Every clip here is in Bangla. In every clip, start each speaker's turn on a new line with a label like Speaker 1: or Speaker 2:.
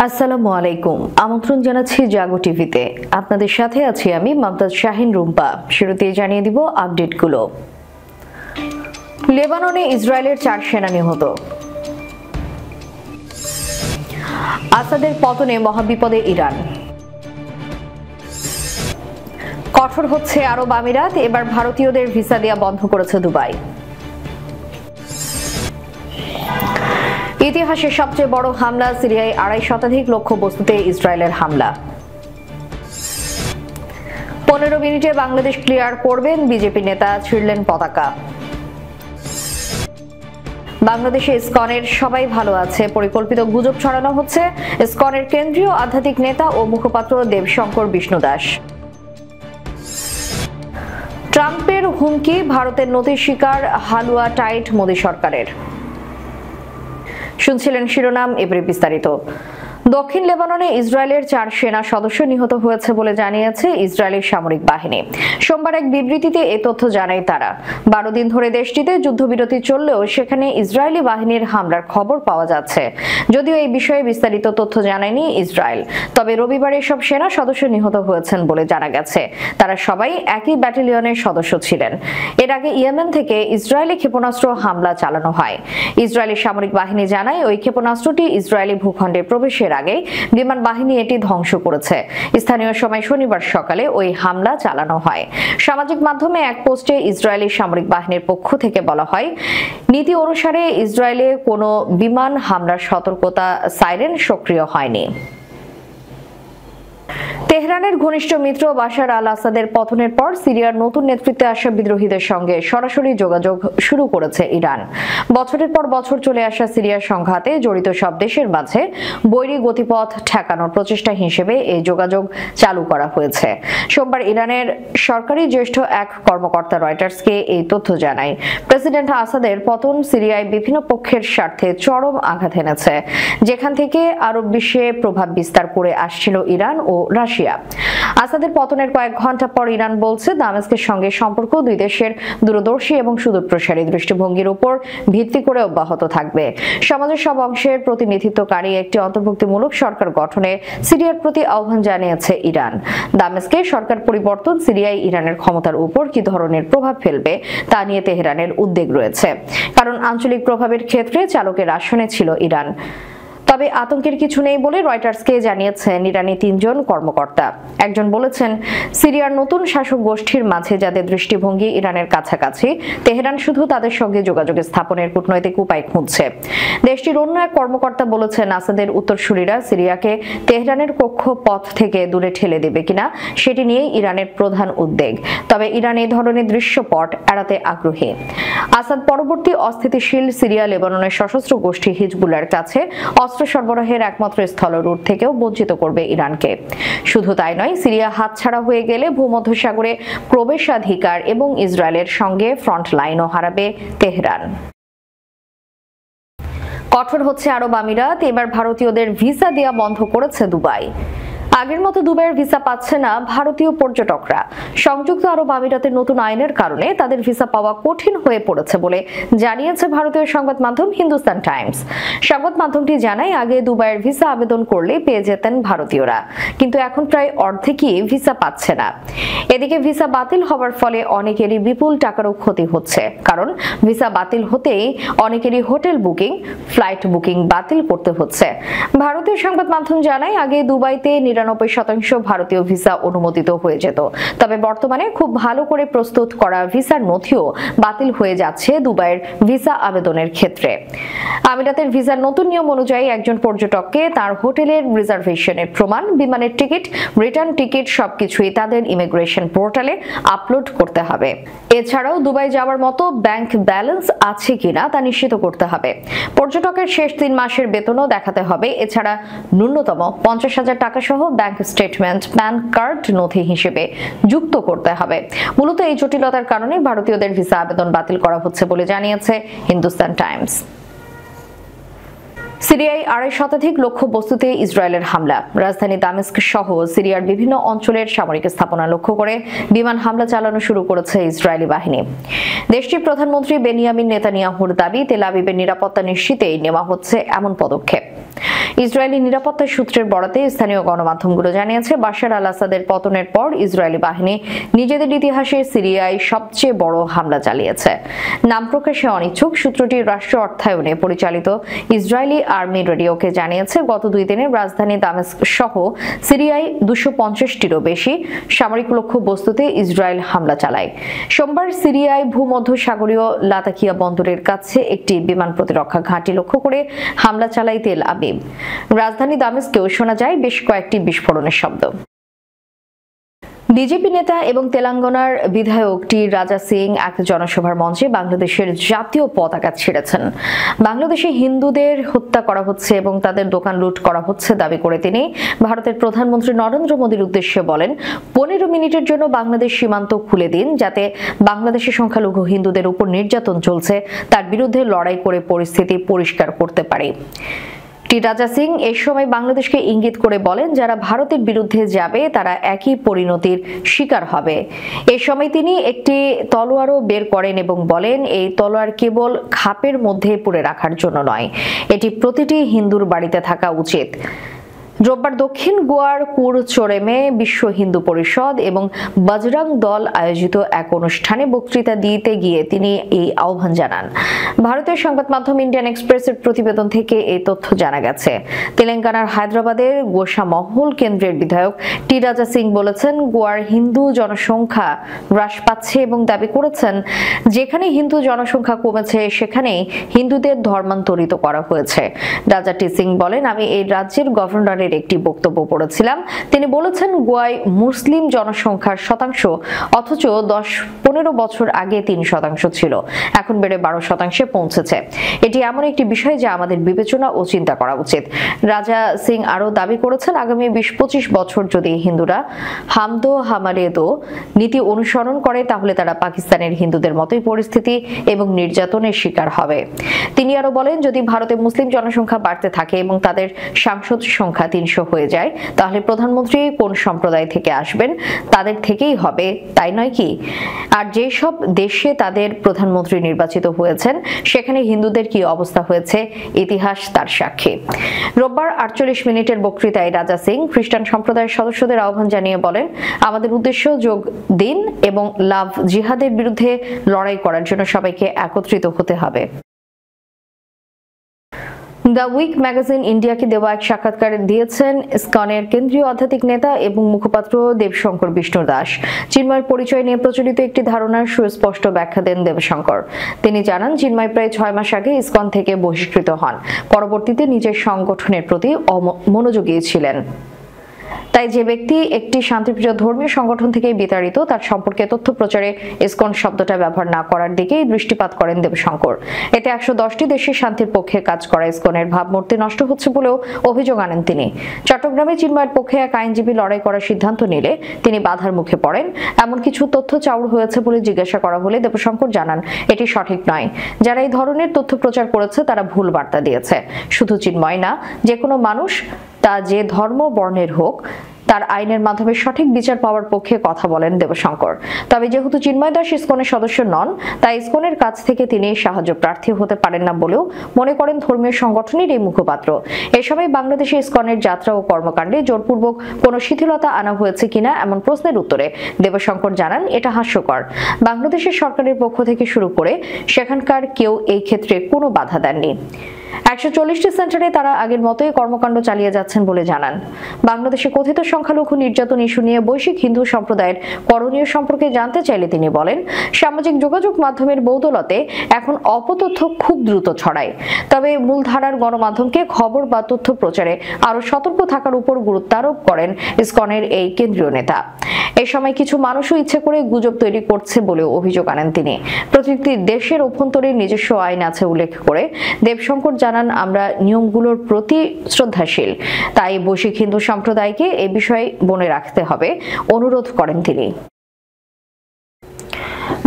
Speaker 1: আসসালামু আলাইকুম। আমন্ত্রণ জানাচ্ছি জাগো টিভিতে। আপনাদের সাথে আছি আমি মুমতাজ শাহিন রুম্পা। শুরুতেই জানিয়ে দিব আপডেটগুলো। লেবাননে ইসরায়েলের 4 সেনা নিহত। আসাদের পতনে মহাবিপদে ইরান। কঠোর হচ্ছে আরব আমিরাত, এবার ভারতীয়দের ভিসা দেয়া বন্ধ করেছে দুবাই। ইতিহাসের সবচেয়ে বড় হামলা, সিরিয়ায় 2.5 শতাধিক লক্ষ্যবস্তুতে ইসরায়েলের হামলা। 15 মিনিটে বাংলাদেশ ক্লিয়ার করবেন বিজেপি নেতা, ছিঁড়লেন পতাকা। বাংলাদেশে ইসকনের সবাই ভালো আছে, পরিকল্পিত গুজব ছড়ানো হচ্ছে। ইসকনের কেন্দ্রীয় আধ্যাত্মিক নেতা ও মুখপাত্র দেবশঙ্কর বিষ্ণু দাস। ট্রাম্পের হুমকি, ভারতের নথি স্বীকার, হালুয়া টাইট মোদী সরকারের। শুনছিলেন শিরোনাম, এবারে বিস্তারিত। দক্ষিণ লেবাননে ইসরায়েলের 4 সেনা সদস্য নিহত হয়েছে বলে জানিয়েছে ইসরায়েলি সামরিক বাহিনী। সোমবার এক বিবৃতিতে এ তথ্য জানায় তারা। 12 দিন ধরে দেশটিতে যুদ্ধবিরতি চললেও সেখানে ইসরায়েলি বাহিনীর হামলার খবর পাওয়া যাচ্ছে। যদিও এই বিষয়ে বিস্তারিত তথ্য জানায়নি ইসরায়েল, তবে রবিবার এসব সেনা সদস্য নিহত হয়েছেন বলে জানা গেছে। তারা সবাই একই ব্যাটালিয়নের সদস্য ছিলেন। এর আগে ইয়েমেন থেকে ইসরায়েলি ক্ষেপণাস্ত্র হামলা চালানো হয়। ইসরায়েলি সামরিক বাহিনী জানায় ওই ক্ষেপণাস্ত্রটি ইসরায়েলি ভূখণ্ডে প্রবেশের আগে বিমান বাহিনী এটি ধ্বংস করেছে। স্থানীয় সময় শনিবার সকালে ওই হামলা চালানো হয়। সামাজিক মাধ্যমে এক পোস্টে ইসরায়েলি সামরিক বাহিনীর পক্ষ থেকে বলা হয়, নীতি অনুসারে ইসরায়েলে কোনো বিমান হামলার সতর্কতা সাইরেন সক্রিয় হয়নি। তেহরানের ঘনিষ্ঠ মিত্র বাশার আল আসাদের পতনের পর সিরিয়ার নতুন নেতৃত্বে আসা বিদ্রোহীদের সঙ্গে সরাসরি যোগাযোগ শুরু করেছে ইরান। বছরের পর বছর চলে আসা সিরিয়ার সংঘাতে জড়িত সব দেশের মাঝে বৈরী গতিপথ ঠেকানোর প্রচেষ্টা হিসেবে এই যোগাযোগ চালু করা হয়েছে। সোমবার ইরানের সরকারি জ্যেষ্ঠ এক কর্মকর্তা রয়টার্সকে এই তথ্য জানায়। প্রেসিডেন্ট আসাদের পতন সিরিয়ায় বিভিন্ন পক্ষের স্বার্থে চরম আঘাত এনেছে, যেখান থেকে আরব বিশ্বে প্রভাব বিস্তার করে আসছিল ইরান ও রাশিয়া। আসাদের পতনের কয়েক ঘন্টা পর ইরান বলছে দামেস্কের সঙ্গে সম্পর্ক দুই দেশের দূরদর্শী এবং সুদূরপ্রসারী দৃষ্টিভঙ্গির উপর ভিত্তি করে অব্যাহত থাকবে। সমাজের সব অংশের প্রতিনিধিত্বকারী একটি অন্তর্ভুক্তিমূলক সরকার গঠনে সিরিয়ার প্রতি আহ্বান জানিয়েছে ইরান। দামেস্কে সরকার পরিবর্তন সিরিয়ায় ইরানের ক্ষমতার উপর কি ধরনের প্রভাব ফেলবে তা নিয়ে তেহরানের উদ্বেগ রয়েছে, কারণ আঞ্চলিক প্রভাবের ক্ষেত্রে চালকের আসনে ছিল ইরান। তবে আতঙ্কের কিছু নেই বলে রয়টার্সকে জানিয়েছেন ইরানি 3 জন কর্মকর্তা। একজন বলেছেন, সিরিয়ার নতুন শাসক গোষ্ঠীর মাঝে যাদের দৃষ্টিভঙ্গি ইরানের কাছাকাছি, তেহরান শুধু তাদের সঙ্গে যোগাযোগ স্থাপনের কূটনৈতিক উপায় খুঁজছে। দেশটির অন্য এক কর্মকর্তা বলেছেন, আসাদের উত্তরসূরিরা সিরিয়াকে তেহরানের কক্ষপথ থেকে দূরে ঠেলে দেবে কিনা সেটি নিয়েই ইরানের প্রধান উদ্বেগ। তবে ইরান এই ধরনের দৃশ্যপট এড়াতে আগ্রহী। আসাদ পরবর্তী অস্থিতিশীল সিরিয়া লেবাননের সশস্ত্র গোষ্ঠী হিজবুল্লাহর কাছে অস্ত্র সরবরাহের একমাত্র স্থল রুট থেকেও বঞ্চিত করবে ইরানকে। শুধু তাই নয়, সিরিয়া হাতছাড়া হয়ে গেলে ভূমধ্যসাগরে প্রবেশাধিকার এবং ইসরায়েলের সঙ্গে ফ্রন্ট লাইনও হারাবে তেহরান। কঠোর হচ্ছে আরব আমিরাত, এবার ভারতীয়দের ভিসা দেয়া বন্ধ করেছে দুবাই। আগের মতো দুবাইয়ের ভিসা পাচ্ছে না ভারতীয় পর্যটকরা। সংযুক্ত আরব আমিরাতের নতুন আইনের কারণে তাদের ভিসা পাওয়া কঠিন হয়ে পড়েছে বলে জানিয়েছে ভারতীয় সংবাদ মাধ্যম হিন্দুস্তান টাইমস। সংবাদ মাধ্যমটি জানায়, আগে দুবাইয়ের ভিসা আবেদন করলে পেয়ে যেতেন ভারতীয়রা, কিন্তু এখন প্রায় অর্ধেকই ভিসা পাচ্ছে না। এদিকে ভিসা বাতিল হওয়ার ফলে অনেকেরই বিপুল টাকারও ক্ষতি হচ্ছে, কারণ ভিসা বাতিল হতেই অনেকেরই হোটেল বুকিং, ফ্লাইট বুকিং বাতিল করতে হচ্ছে। ভারতীয় সংবাদ মাধ্যম জানায়, আগে দুবাইতে 99% ভারতীয় ভিসা অনুমোদিত হয়ে যেত, তবে বর্তমানে খুব ভালো করে প্রস্তুত করা ভিসার নথিও বাতিল হয়ে যাচ্ছে দুবাইয়ের ভিসা আবেদনের ক্ষেত্রে। আমিরাতের ভিসার নতুন নিয়ম অনুযায়ী একজন পর্যটককে তার হোটেলের রিজার্ভেশনের প্রমাণ, বিমানের টিকিট, রিটার্ন টিকিট সবকিছুই তাদের ইমিগ্রেশন পোর্টালে আপলোড করতে হবে। এছাড়াও দুবাই যাওয়ার মতো ব্যাংক ব্যালেন্স আছে কিনা তা নিশ্চিত করতে হবে। পর্যটকের শেষ 3 মাসের বেতনও দেখাতে হবে। এছাড়া ন্যূনতম 50,000 টাকা সহ ব্যাংক স্টেটমেন্ট প্যান কার্ড নথি হিসেবে যুক্ত করতে হবে। মূলত এই জটিলতার কারণে ভারতীয়দের ভিসা আবেদন বাতিল করা হচ্ছে বলে জানিয়েছে হিন্দুস্তান টাইমস। সিরিয়ায় 2.5 শতাধিক লক্ষ্য বস্তুতে ইসরায়েলের হামলা। রাজধানী দামেস্ক সহ সিরিয়ার বিভিন্ন অঞ্চলের সামরিক স্থাপনা লক্ষ্য করে বিমান হামলা চালানো শুরু করেছে ইসরায়েলি বাহিনী। দেশটির প্রধানমন্ত্রী বেনিয়ামিন নেতানিয়াহুর দাবি, তেল আবিবের নিরাপত্তা নিশ্চিতেই নেওয়া হচ্ছে এমন পদক্ষেপ। ইসরায়েলি নিরাপত্তা সূত্রের বরাতে স্থানীয় গণমাধ্যমগুলো জানিয়েছে, বাশার আল আসাদের পতনের পর ইসরায়েলি বাহিনী নিজেদের ইতিহাসে সিরিয়ায় সবচেয়ে বড় হামলা চালিয়েছে। নাম প্রকাশে অনিচ্ছুক সূত্রটি রাষ্ট্র অর্থায়নে পরিচালিত ইসরায়েলি আর্মি রেডিওকে জানিয়েছে, গত 2 দিনে রাজধানী দামেস্ক সহ সিরিয়ায় 250টিরও বেশি সামরিক লক্ষ্য বস্তুতে ইসরায়েল হামলা চালায়। সোমবার সিরিয়ায় ভূমধ্যসাগরীয় লাতাকিয়া বন্দরের কাছে একটি বিমান প্রতিরক্ষা ঘাঁটি লক্ষ্য করে হামলা চালায় তেল আবিব। রাজধানী দামেস্কেও শোনা যায় বেশ কয়েকটি বিস্ফোরণের শব্দ। বিজেপি নেতা এবং তেলেঙ্গানার বিধায়ক টি রাজা সিং এক জনসভার মঞ্চে বাংলাদেশের জাতীয় পতাকা ছিঁড়েছেন। বাংলাদেশে হিন্দুদের হত্যা করা হচ্ছে এবং তাদের দোকান লুট করা হচ্ছে দাবি করে তিনি ভারতের প্রধানমন্ত্রী নরেন্দ্র মোদীর উদ্দেশ্যে বলেন, 15 মিনিটের জন্য বাংলাদেশ সীমান্ত খুলে দিন, যাতে বাংলাদেশের সংখ্যালঘু হিন্দুদের উপর নির্যাতন চলছে তার বিরুদ্ধে লড়াই করে পরিস্থিতি পরিষ্কার করতে পারি। টি রাজা সিং এই সময় বাংলাদেশকে ইঙ্গিত করে বলেন, যারা ভারতের বিরুদ্ধে যাবে তারা একই পরিণতির শিকার হবে। এই সময় তিনি একটি তলোয়ারও বের করেন এবং বলেন, এই তলোয়ার কেবল খাপের মধ্যে পুরে রাখার জন্য নয়, এটি প্রতিটি হিন্দুর বাড়িতে থাকা উচিত। রোববার দক্ষিণ গোয়ার কুরচোরেমে বিশ্ব হিন্দু পরিষদ এবং বজরং দল আয়োজিত এক অনুষ্ঠানে বক্তৃতা দিতে গিয়ে তিনি এই আহ্বান জানান। ভারতীয় সংবাদ মাধ্যম ইন্ডিয়ান এক্সপ্রেসের প্রতিবেদন থেকে এই তথ্য জানা গেছে। তেলেঙ্গানার হায়দ্রাবাদের গোসামহল কেন্দ্রের বিধায়ক টি রাজা সিং বলেছেন, গোয়ার হিন্দু জনসংখ্যা হ্রাস পাচ্ছে এবং দাবি করেছেন, যেখানে হিন্দু জনসংখ্যা কমেছে সেখানেই হিন্দুদের ধর্মান্তরিত করা হয়েছে। রাজা টি সিং বলেন, আমি এই রাজ্যের গভর্নরের একটি বক্তব্য পড়েছিলাম। তিনি বলেছেন, গোয়ায় মুসলিম জনসংখ্যার শতাংশ অথচ 10-15 বছর আগে 3% ছিল, এখন বেড়ে 12% পৌঁছেছে। এটি এমন একটি বিষয় যা আমাদের বিবেচনা ও চিন্তা করা উচিত। রাজা সিং আরও দাবি করেছেন, আগামী 20-25 বছর যদি হিন্দুরা হামদো হামারে দো নীতি অনুসরণ করে তাহলে তারা পাকিস্তানের হিন্দুদের মতোই পরিস্থিতি এবং নির্যাতনের শিকার হবে। তিনি আরও বলেন, যদি ভারতে মুসলিম জনসংখ্যা বাড়তে থাকে এবং তাদের সাংসদ সংখ্যা 300 হয়ে যায়, তাহলে প্রধানমন্ত্রী কোন সম্প্রদায় থেকে আসবেন তাদের থেকেই হবে, তাই নয় কি? আর যেসব দেশে তাদের প্রধানমন্ত্রী নির্বাচিত হয়েছেন সেখানে হিন্দুদের কি অবস্থা হয়েছে ইতিহাস তার সাক্ষী। রোববার 48 মিনিটের বক্তৃতায় রাজা সিং খ্রিস্টান সম্প্রদায়ের সদস্যদের আহ্বান জানিয়ে বলেন, আমাদের উদ্দেশ্য যোগ দিন এবং লাভ জিহাদের বিরুদ্ধে লড়াই করার জন্য সবাইকে একত্রিত হতে হবে। দ্য উইক ম্যাগাজিন ইন্ডিয়াকে দেওয়া এক সাক্ষাৎকারে দিয়েছেন ইসকনের কেন্দ্রীয় আধ্যাত্মিক নেতা এবং মুখপাত্র দেবশঙ্কর বিষ্ণু দাস। চিন্ময়ের পরিচয় নিয়ে প্রচলিত একটি ধারণার সুস্পষ্ট ব্যাখ্যা দেন দেবশঙ্কর। তিনি জানান, চিন্ময় প্রায় 6 মাস আগে ইসকন থেকে বহিষ্কৃত হন, পরবর্তীতে নিজের সংগঠনের প্রতি মনোযোগী ছিলেন। তাই যে ব্যক্তি একটি শান্তিপ্রিয় ধর্মীয় সংগঠন থেকে বিতাড়িত, তার সম্পর্কে তথ্য প্রচারে ইসকন শব্দটা ব্যবহার না করার দিকেই দৃষ্টিপাত করেন দেবশঙ্কর। এতে 110টি দেশের শান্তির পক্ষে কাজ করা ইসকনের ভাবমূর্তি নষ্ট হচ্ছে বলেও অভিযোগ আনেন তিনি। চট্টগ্রামে চিন্ময়ের পক্ষে এক আইনজীবী লড়াই করার সিদ্ধান্ত নিলে তিনি বাধার মুখে পড়েন। এমন কিছু তথ্য চাউর হয়েছে বলে জিজ্ঞাসা করা হলে দেবশঙ্কর জানান, এটি সঠিক নয়। যারা এই ধরনের তথ্য প্রচার করেছে তারা ভুল বার্তা দিয়েছে। শুধু চিন্ময় না, যে কোনো মানুষ, তা যে ধর্ম বর্ণের হোক, তার আইনের মাধ্যমে সঠিক বিচার পাওয়ার পক্ষে কথা বলেন দেবশঙ্কর। তবে যেহেতু চিন্ময় দাস ইসকনের সদস্য নন, তাই ইসকনের কাছ থেকে তিনি সাহায্য প্রার্থী হতে পারেন না বলেও মনে করেন ধর্মীয় সংগঠনের এই মুখপাত্র। এ সময় বাংলাদেশে ইসকনের যাত্রা ও কর্মকাণ্ডে জোরপূর্বক কোনো শিথিলতা আনা হয়েছে কিনা এমন প্রশ্নের উত্তরে দেবশঙ্কর জানান, এটা হাস্যকর। বাংলাদেশের সরকারের পক্ষ থেকে শুরু করে সেখানকার কেউ এই ক্ষেত্রে কোনো বাধা দেননি। 140টি সেন্টারে তারা আগের মতোই কর্মকাণ্ড চালিয়ে যাচ্ছেন বলে জানান। বাংলাদেশে কথিত সংখ্যালঘু নির্যাতন ইস্যু নিয়ে বৈশ্বিক হিন্দু সম্প্রদায়ের করণীয় সম্পর্কে জানতে চাইলে তিনি বলেন, সামাজিক যোগাযোগ মাধ্যমের বৌদলতে এখন অপতথ্য খুব দ্রুত ছড়ায়। তবে মূলধারার গণমাধ্যমকে খবর বা তথ্য প্রচারে আরো সতর্ক থাকার উপর গুরুত্ব আরোপ করেন ইসকনের এই কেন্দ্রীয় নেতা। এই সময় কিছু মানুষও ইচ্ছে করে গুজব তৈরি করছে বলেও অভিযোগ আনেন তিনি। প্রতিটি দেশের অভ্যন্তরে নিজস্ব আইন আছে উল্লেখ করে দেবশঙ্কর জানান, আমরা নিয়মগুলোর প্রতি শ্রদ্ধাশীল, তাই বৈশ্বিক হিন্দু সম্প্রদায়কে এ বিষয়ে মনে রাখতে হবে অনুরোধ করেন তিনি।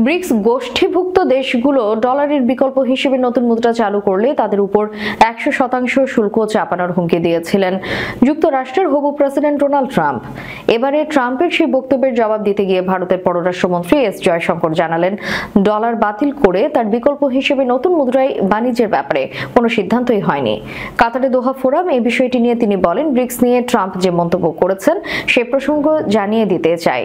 Speaker 1: ব্রিক্স গোষ্ঠীভুক্ত দেশগুলো ডলারের বিকল্প হিসেবে নতুন মুদ্রা চালু করলে তাদের উপর 100% শুল্ক চাপানোর হুমকি দিয়েছিলেন যুক্তরাষ্ট্রের হবু প্রেসিডেন্ট ডোনাল্ড ট্রাম্প। এবারে ট্রাম্পের সেই বক্তব্যের জবাব দিতে গিয়ে ভারতের পররাষ্ট্রমন্ত্রী এস জয়শঙ্কর জানালেন, ডলার বাতিল করে তার বিকল্প হিসেবে নতুন মুদ্রায় বাণিজ্যের ব্যাপারে কোনো সিদ্ধান্তই হয়নি। কাতারে দোহা ফোরাম এই বিষয়টি নিয়ে তিনি বলেন, ব্রিক্স নিয়ে ট্রাম্প যে মন্তব্য করেছেন সে প্রসঙ্গ জানিয়ে দিতে চাই।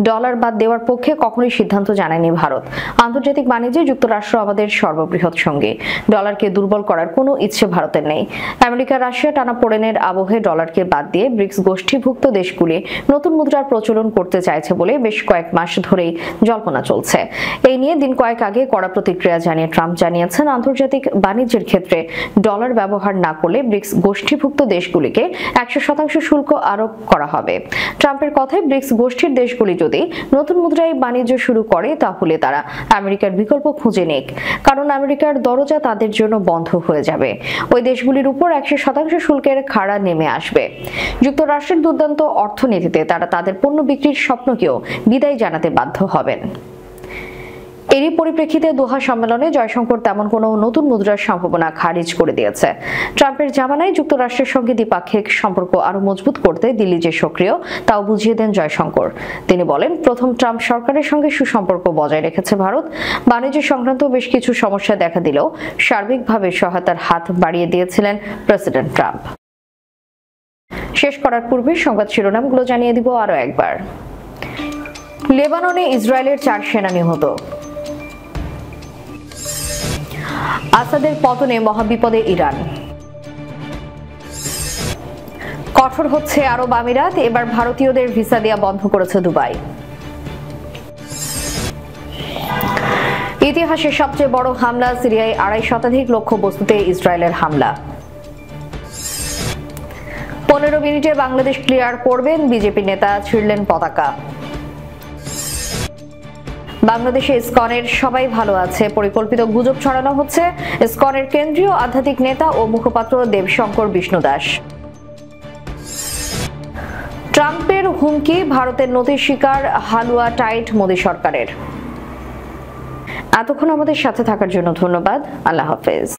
Speaker 1: ডলার বাদ দেওয়ার পক্ষে কখনোই সিদ্ধান্ত জানায়নি ভারত। আন্তর্জাতিক বাণিজ্যে যুক্তরাষ্ট্র আমাদের সর্ববৃহৎ সঙ্গী। ডলারকে দুর্বল করার কোনো ইচ্ছে ভারতের নেই। আমেরিকা রাশিয়া টানাপোড়েনের আবহে ডলারকে বাদ দিয়ে ব্রিক্স গোষ্ঠীভুক্ত দেশগুলি নতুন মুদ্রার প্রচলন করতে চাইছে বলে বেশ কয়েক মাস ধরেই জল্পনা চলছে। এই নিয়ে দিন কয়েক আগে কড়া প্রতিক্রিয়া জানিয়ে ট্রাম্প জানিয়েছেন, আন্তর্জাতিক বাণিজ্যের ক্ষেত্রে ডলার ব্যবহার না করলে ব্রিক্স গোষ্ঠীভুক্ত দেশগুলিকে 100% শুল্ক আরোপ করা হবে। ট্রাম্পের কথায়, ব্রিক্স গোষ্ঠীর দেশগুলি যদি নতুন মুদ্রায় বাণিজ্য শুরু করে তাহলে তারা আমেরিকার বিকল্প খুঁজে নিক, কারণ আমেরিকার দরজা তাদের জন্য বন্ধ হয়ে যাবে। ওই দেশগুলির উপর 100% শুল্কের খাড়া নেমে আসবে। যুক্তরাষ্ট্রের দুর্দান্ত অর্থনীতিতে তারা তাদের পণ্য বিক্রির স্বপ্নকেও বিদায় জানাতে বাধ্য হবেন। এরই পরিপ্রেক্ষিতে দোহা সম্মেলনে জয়শঙ্কর তেমন কোনো নতুন মুদ্রার সম্ভাবনা খারিজ করে দিয়েছে। ট্রাম্পের জামানায় যুক্তরাষ্ট্রের সঙ্গে দ্বিপাক্ষিক সম্পর্ক আরো মজবুত করতে দিল্লি যে সক্রিয় তাও বুঝিয়ে দেন জয়শঙ্কর। তিনি বলেন, প্রথম ট্রাম্প সরকারের সঙ্গে সুসম্পর্ক বজায় রেখেছে ভারত। বাণিজ্য সংক্রান্ত বেশ কিছু সমস্যা দেখা দিলেও সার্বিকভাবে সহায়তার হাত বাড়িয়ে দিয়েছিলেন প্রেসিডেন্ট ট্রাম্প। শেষ করার পূর্বে সংবাদ শিরোনামগুলো জানিয়ে দিব আরো একবার। লেবাননে ইসরায়েলের 4 সেনা নিহত। আসাদের পতনে মহাবিপদে ইরান। কঠোর হচ্ছে আরব আমিরাত, এবার ভারতীয়দের ভিসা দেয়া বন্ধ করেছে দুবাই। ইতিহাসের সবচেয়ে বড় হামলা, সিরিয়ায় 2.5 শতাধিক লক্ষ্যবস্তুতে ইসরায়েলের হামলা। 15 মিনিটে বাংলাদেশ ক্লিয়ার করবেন, বিজেপি নেতা ছিঁড়লেন পতাকা। বাংলাদেশে ইসকনের সবাই ভালো আছে, পরিকল্পিত গুজব ছড়ানো হচ্ছে। ইসকনের কেন্দ্রীয় আধ্যাত্মিক নেতা ও মুখপাত্র দেবশঙ্কর বিষ্ণুদাস। ট্রাম্পের হুমকি, ভারতের নথির শিকার হালুয়া টাইট মোদী সরকারের। এতক্ষণ আমাদের সাথে থাকার জন্য ধন্যবাদ। আল্লাহ হাফেজ।